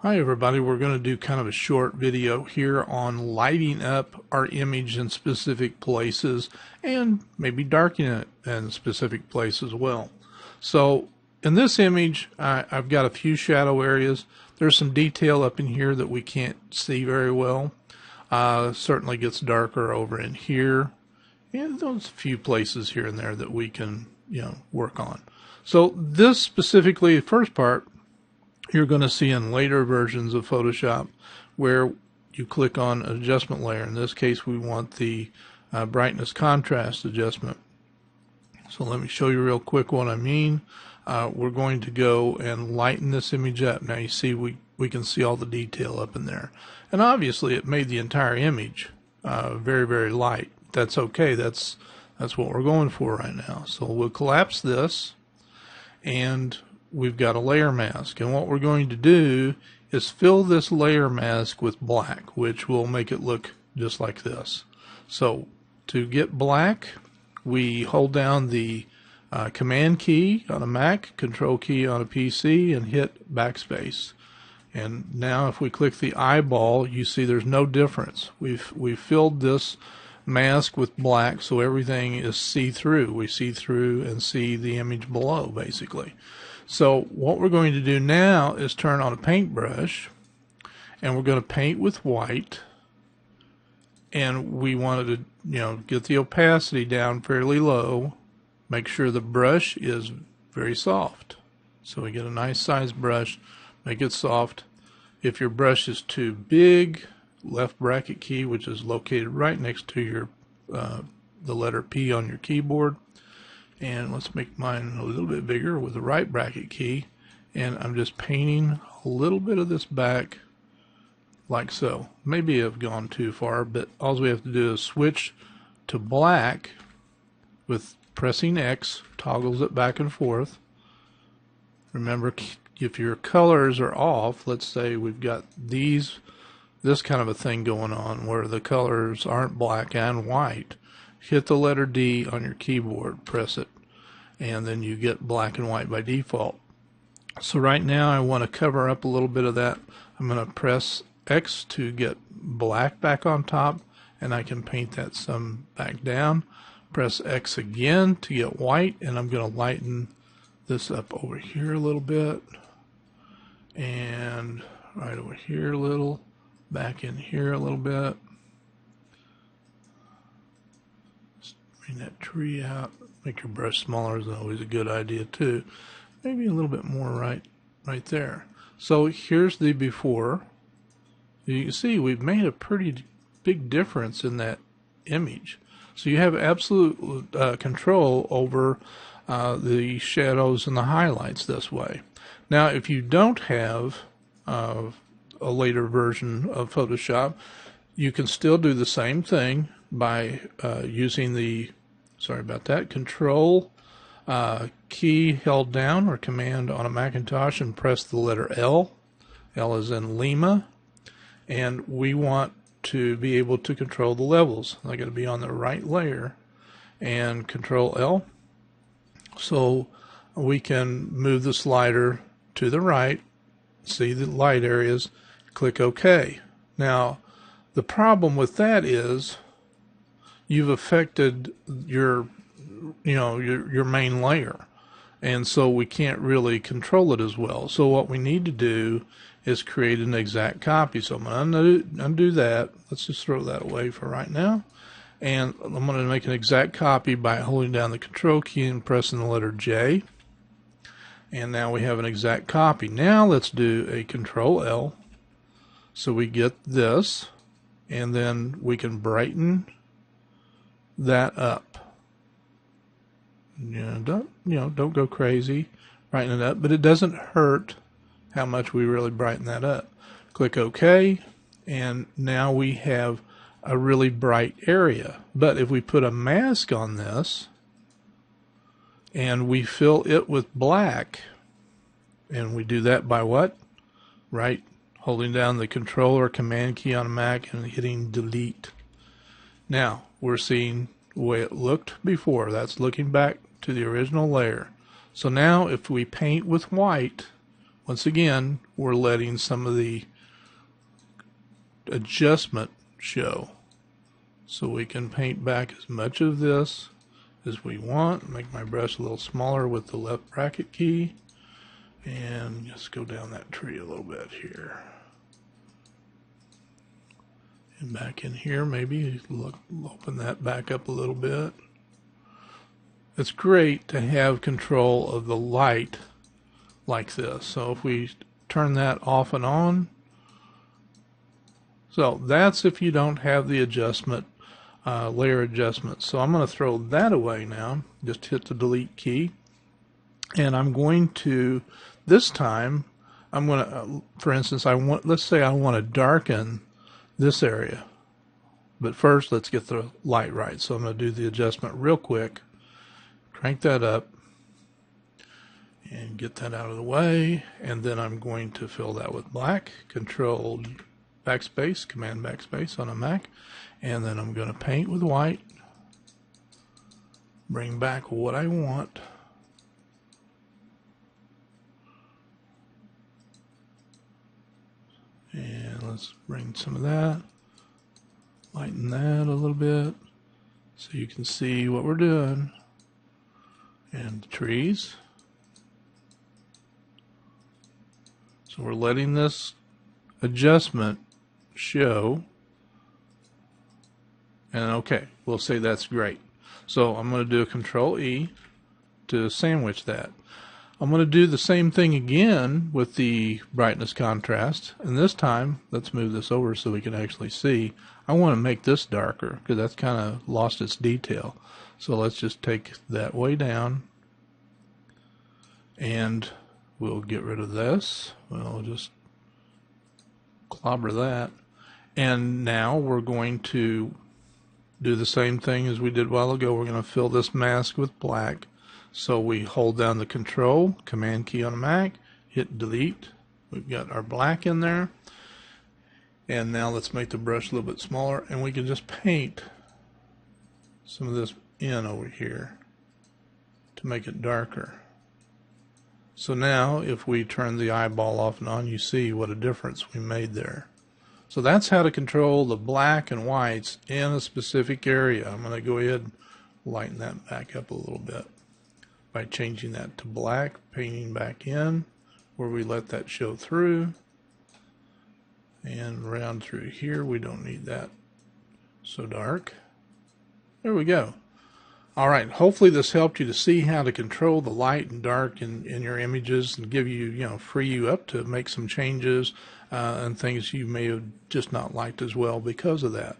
Hi everybody, we're going to do kind of a short video here on lighting up our image in specific places and maybe darkening it in specific places as well. So in this image I've got a few shadow areas. There's some detail up in here that we can't see very well. Certainly gets darker over in here, and there's a few places here and there that we can work on. So this specifically, the first part, you're going to see in later versions of Photoshop where you click on an adjustment layer. In this case we want the brightness contrast adjustment. So let me show you real quick what I mean. We're going to go and lighten this image up. Now you see we can see all the detail up in there, and obviously it made the entire image very, very light. That's okay. That's what we're going for right now. So we'll collapse this, and we've got a layer mask, and what we're going to do is fill this layer mask with black, which will make it look just like this. So to get black, we hold down the command key on a Mac, control key on a PC, and hit backspace. And now if we click the eyeball, you see there's no difference. We've filled this mask with black, so everything is see-through. We see through and see the image below, basically. So what we're going to do now is turn on a paintbrush, and we're going to paint with white, and we wanted to get the opacity down fairly low. Make sure the brush is very soft. So we get a nice size brush, make it soft. If your brush is too big, left bracket key, which is located right next to your the letter P on your keyboard. And let's make mine a little bit bigger with the right bracket key, and I'm just painting a little bit of this back like so. Maybe I've gone too far, but all we have to do is switch to black with pressing X, toggles it back and forth. Remember, if your colors are off, let's say we've got this kind of a thing going on where the colors aren't black and white, hit the letter D on your keyboard, press it, and then you get black and white by default. So right now I want to cover up a little bit of that. I'm going to press X to get black back on top, and I can paint that some back down. Press X again to get white, and I'm going to lighten this up over here a little bit, and right over here a little, back in here a little bit. Bring that tree out. Make your brush smaller is always a good idea too. Maybe a little bit more right there. So here's the before. You can see we've made a pretty big difference in that image. So you have absolute control over the shadows and the highlights this way. Now if you don't have a later version of Photoshop, you can still do the same thing by using the control key held down, or command on a Macintosh, and press the letter L. L is in Lima, and we want to be able to control the levels. I got to be on the right layer, and control L, so we can move the slider to the right, see the light areas, click OK. Now the problem with that is you've affected your main layer, and so we can't really control it as well. So what we need to do is create an exact copy. So I'm going to undo that. Let's just throw that away for right now, and I'm going to make an exact copy by holding down the control key and pressing the letter J, and now we have an exact copy. Now let's do a control L so we get this, and then we can brighten that up. Don't go crazy, brighten it up, but it doesn't hurt how much we really brighten that up. Click OK, and now we have a really bright area. But if we put a mask on this and we fill it with black, and we do that by what? Right, holding down the control or command key on a Mac and hitting delete. Now we're seeing the way it looked before. That's looking back to the original layer. So now if we paint with white, once again, we're letting some of the adjustment show. So we can paint back as much of this as we want. Make my brush a little smaller with the left bracket key. And just go down that tree a little bit here. And back in here, maybe open that back up a little bit. It's great to have control of the light like this. So if we turn that off and on, so that's if you don't have the adjustment, layer adjustment. So I'm going to throw that away now. Just hit the delete key. And I'm going to, this time, I'm going to, for instance, let's say I want to darken this area. But first, let's get the light right. So I'm going to do the adjustment real quick. Crank that up. And get that out of the way. And then I'm going to fill that with black. Control backspace, Command backspace on a Mac. And then I'm going to paint with white. Bring back what I want. And let's bring some of that, lighten that a little bit so you can see what we're doing. And the trees. So we're letting this adjustment show. And okay, we'll say that's great. So I'm going to do a Control E to sandwich that. I'm going to do the same thing again with the brightness contrast, and this time let's move this over so we can actually see. I want to make this darker because that's kind of lost its detail. So let's just take that way down and we'll get rid of this. We'll just clobber that, and now we're going to do the same thing as we did a while ago. We're going to fill this mask with black. So we hold down the Control, Command key on a Mac, hit delete. We've got our black in there. And now let's make the brush a little bit smaller, and we can just paint some of this in over here to make it darker. So now if we turn the eyeball off and on, you see what a difference we made there. So that's how to control the black and whites in a specific area. I'm going to go ahead and lighten that back up a little bit by changing that to black, painting back in where we let that show through, and around through here. We don't need that so dark. There we go. All right, hopefully this helped you to see how to control the light and dark in your images and give you, free you up to make some changes and things you may have just not liked as well because of that.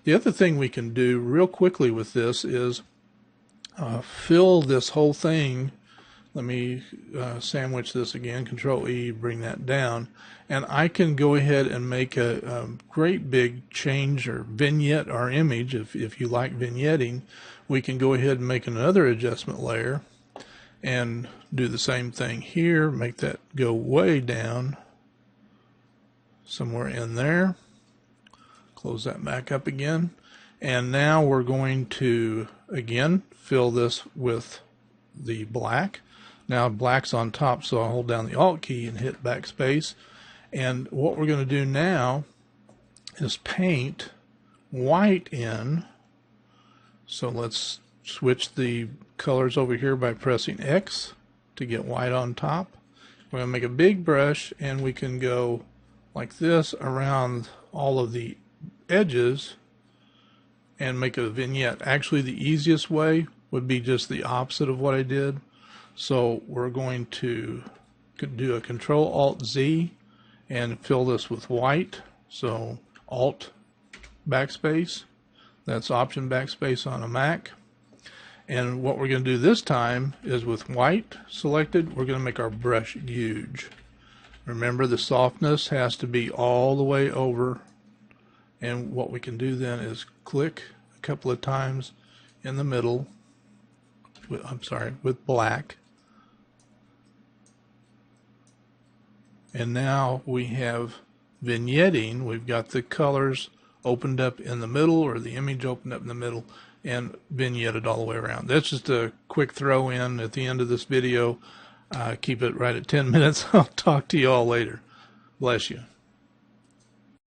The other thing we can do real quickly with this is fill this whole thing. Let me sandwich this again, Control E, bring that down, and I can go ahead and make a great big change or vignette our image. If you like vignetting, we can go ahead and make another adjustment layer and do the same thing here, make that go way down somewhere in there, close that back up again, and now we're going to again fill this with the black. Now black's on top, so I'll hold down the Alt key and hit backspace. And what we're going to do now is paint white in. So let's switch the colors over here by pressing X to get white on top. We're going to make a big brush, and we can go like this around all of the edges and make a vignette. Actually, the easiest way would be just the opposite of what I did. So we're going to do a Control Alt Z and fill this with white. So Alt backspace, that's Option backspace on a Mac. And what we're going to do this time is with white selected, we're going to make our brush huge. Remember, the softness has to be all the way over. And what we can do then is click a couple of times in the middle, with black. And now we have vignetting. We've got the colors opened up in the middle, or the image opened up in the middle, and vignetted all the way around. That's just a quick throw in at the end of this video. Keep it right at 10 minutes. I'll talk to you all later. Bless you.